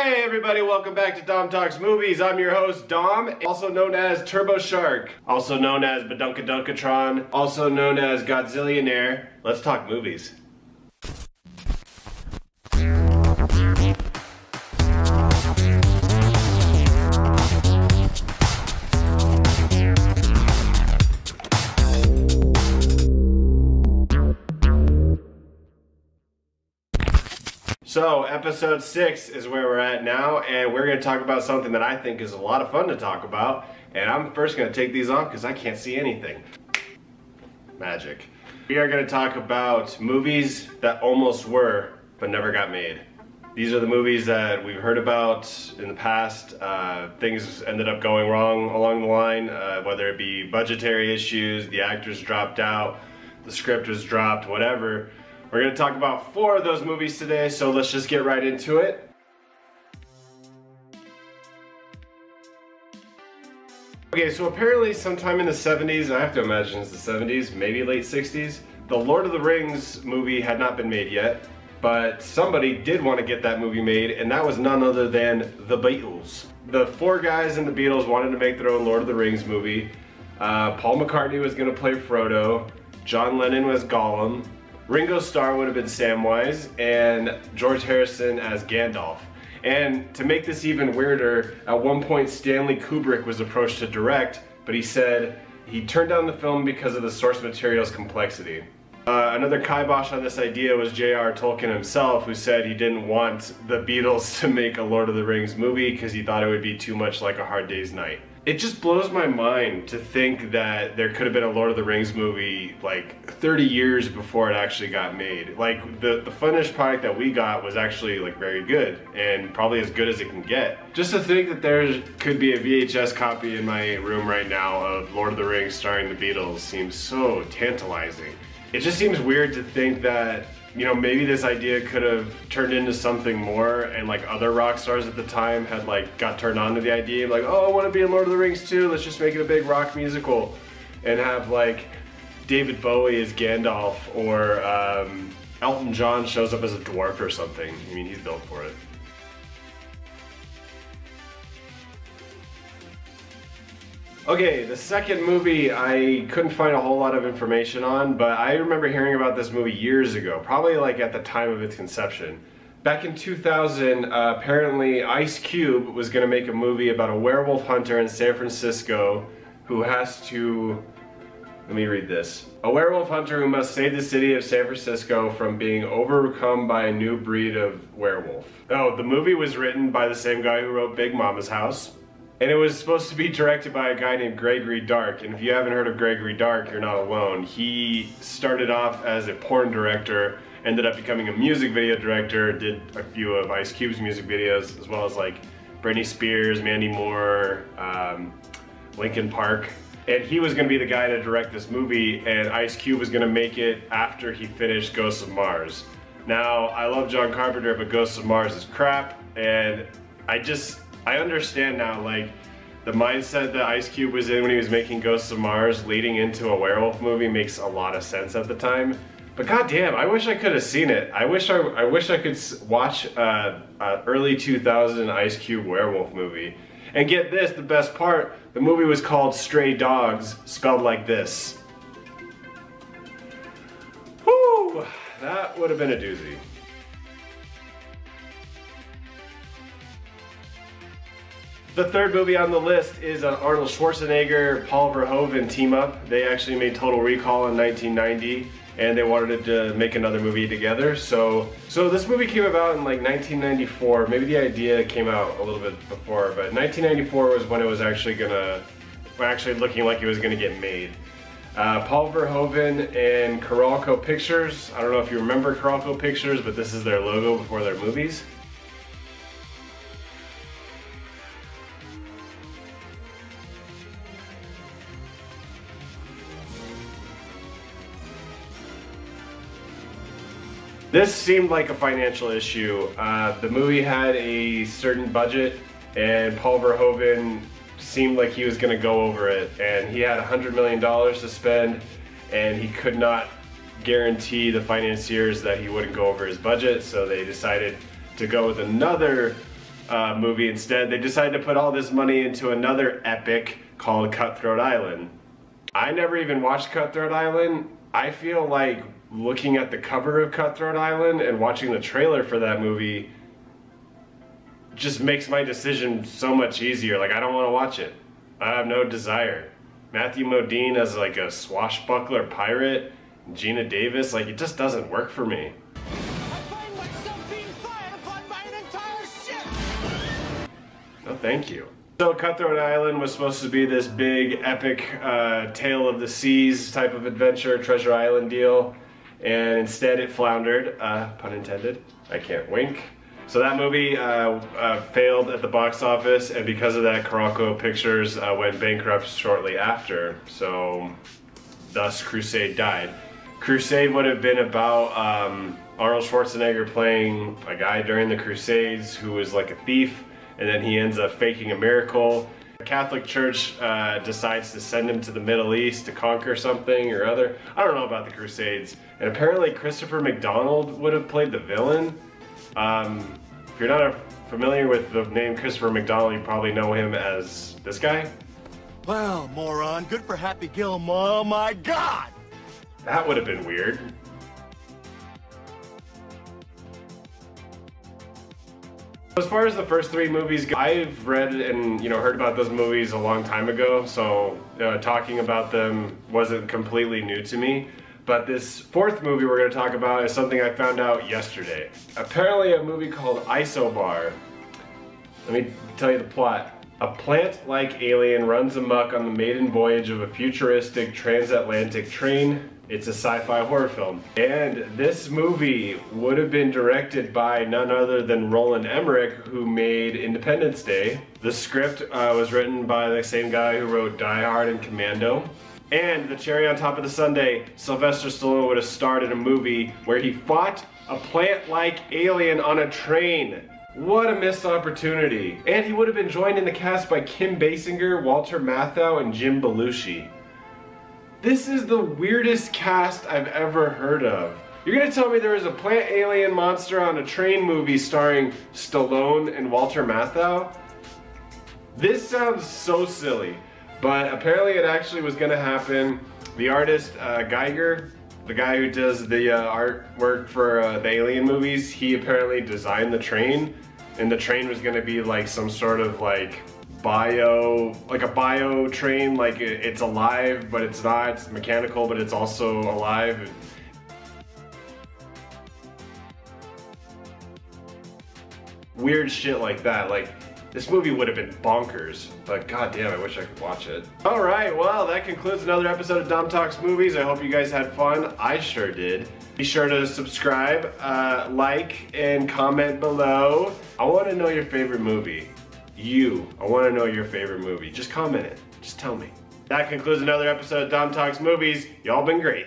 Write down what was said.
Hey everybody, welcome back to Dom Talks Movies. I'm your host Dom, also known as Turbo Shark, also known as Badunkadunkatron, also known as Godzillionaire. Let's talk movies. So, episode 6 is where we're at now, and we're going to talk about something that I think is a lot of fun to talk about. And I'm first going to take these off because I can't see anything. Magic. We are going to talk about movies that almost were, but never got made. These are the movies that we've heard about in the past. Things ended up going wrong along the line, whether it be budgetary issues, the actors dropped out, the script was dropped, whatever. We're going to talk about 4 of those movies today, so let's just get right into it. Okay, so apparently sometime in the 70s, I have to imagine it's the 70s, maybe late 60s, the Lord of the Rings movie had not been made yet, but somebody did want to get that movie made, and that was none other than the Beatles. The 4 guys in the Beatles wanted to make their own Lord of the Rings movie. Paul McCartney was going to play Frodo, John Lennon was Gollum, Ringo Starr would have been Samwise, and George Harrison as Gandalf. And to make this even weirder, at one point Stanley Kubrick was approached to direct, but he said he turned down the film because of the source material's complexity. Another kibosh on this idea was J.R. Tolkien himself, who said he didn't want the Beatles to make a Lord of the Rings movie because he thought it would be too much like A Hard Day's Night. It just blows my mind to think that there could have been a Lord of the Rings movie like 30 years before it actually got made. Like the finished product that we got was actually like very good and probably as good as it can get. Just to think that there could be a VHS copy in my room right now of Lord of the Rings starring the Beatles seems so tantalizing. It just seems weird to think that, you know, maybe this idea could have turned into something more, and like other rock stars at the time had like got turned on to the idea, like, oh, I want to be in Lord of the Rings too, let's just make it a big rock musical, and have like David Bowie as Gandalf, or Elton John shows up as a dwarf or something. I mean, he's built for it. Okay, the second movie I couldn't find a whole lot of information on, but I remember hearing about this movie years ago, probably like at the time of its conception. Back in 2000, apparently Ice Cube was going to make a movie about a werewolf hunter in San Francisco who has to... Let me read this. A werewolf hunter who must save the city of San Francisco from being overcome by a new breed of werewolf. Oh, the movie was written by the same guy who wrote Big Mama's House. And it was supposed to be directed by a guy named Gregory Dark, and if you haven't heard of Gregory Dark, you're not alone. He started off as a porn director, ended up becoming a music video director, did a few of Ice Cube's music videos, as well as like Britney Spears, Mandy Moore, Linkin Park. And he was going to be the guy to direct this movie, and Ice Cube was going to make it after he finished Ghosts of Mars. Now, I love John Carpenter, but Ghosts of Mars is crap, and I understand now, like, the mindset that Ice Cube was in when he was making Ghosts of Mars leading into a werewolf movie makes a lot of sense at the time. But goddamn, I wish I could have seen it. I wish I could watch an early 2000 Ice Cube werewolf movie. And get this, the best part, the movie was called Stray Dogs, spelled like this. Whew, that would have been a doozy. The third movie on the list is an Arnold Schwarzenegger, Paul Verhoeven team up. They actually made Total Recall in 1990, and they wanted to make another movie together. So this movie came about in like 1994. Maybe the idea came out a little bit before, but 1994 was when it was actually looking like it was gonna get made. Paul Verhoeven and Carolco Pictures. I don't know if you remember Carolco Pictures, but this is their logo before their movies. This seemed like a financial issue. The movie had a certain budget, and Paul Verhoeven seemed like he was going to go over it, and he had $100 million to spend, and he could not guarantee the financiers that he wouldn't go over his budget, so they decided to go with another movie instead. They decided to put all this money into another epic called Cutthroat Island. I never even watched Cutthroat Island. I feel like looking at the cover of Cutthroat Island and watching the trailer for that movie just makes my decision so much easier. Like, I don't want to watch it. I have no desire. Matthew Modine as like a swashbuckler pirate, Gina Davis, like, it just doesn't work for me. I find myself being fired upon by an entire ship! No, thank you. So Cutthroat Island was supposed to be this big, epic, tale of the seas type of adventure, Treasure Island deal, and instead it floundered, pun intended, I can't wink. So that movie failed at the box office, and because of that, Carolco Pictures went bankrupt shortly after, so thus Crusade died. Crusade would have been about Arnold Schwarzenegger playing a guy during the Crusades who was like a thief, and then he ends up faking a miracle. The Catholic Church decides to send him to the Middle East to conquer something or other. I don't know about the Crusades. And apparently Christopher McDonald would have played the villain. If you're not familiar with the name Christopher McDonald, you probably know him as this guy. Well, moron, good for Happy Gilmore, oh my God! That would have been weird. As far as the first three movies go, I've read and heard about those movies a long time ago, so talking about them wasn't completely new to me. But this fourth movie we're going to talk about is something I found out yesterday. Apparently a movie called Isobar. Let me tell you the plot. A plant-like alien runs amok on the maiden voyage of a futuristic transatlantic train. It's a sci-fi horror film. And this movie would have been directed by none other than Roland Emmerich, who made Independence Day. The script was written by the same guy who wrote Die Hard and Commando. And the cherry on top of the sundae, Sylvester Stallone would have starred in a movie where he fought a plant-like alien on a train. What a missed opportunity. And he would have been joined in the cast by Kim Basinger, Walter Matthau, and Jim Belushi. This is the weirdest cast I've ever heard of. You're gonna tell me there was a plant alien monster on a train movie starring Stallone and Walter Matthau? This sounds so silly. But apparently it actually was going to happen. The artist, Geiger, the guy who does the artwork for the Alien movies, he apparently designed the train. And the train was going to be like some sort of like a bio train, like it's alive, but it's not. It's mechanical, but it's also alive. Weird shit like that. Like, this movie would have been bonkers, but goddamn, I wish I could watch it. Alright, well, that concludes another episode of Dom Talks Movies. I hope you guys had fun. I sure did. Be sure to subscribe, like, and comment below. I want to know your favorite movie. I want to know your favorite movie. Just comment it. Just tell me. That concludes another episode of Dom Talks Movies. Y'all been great.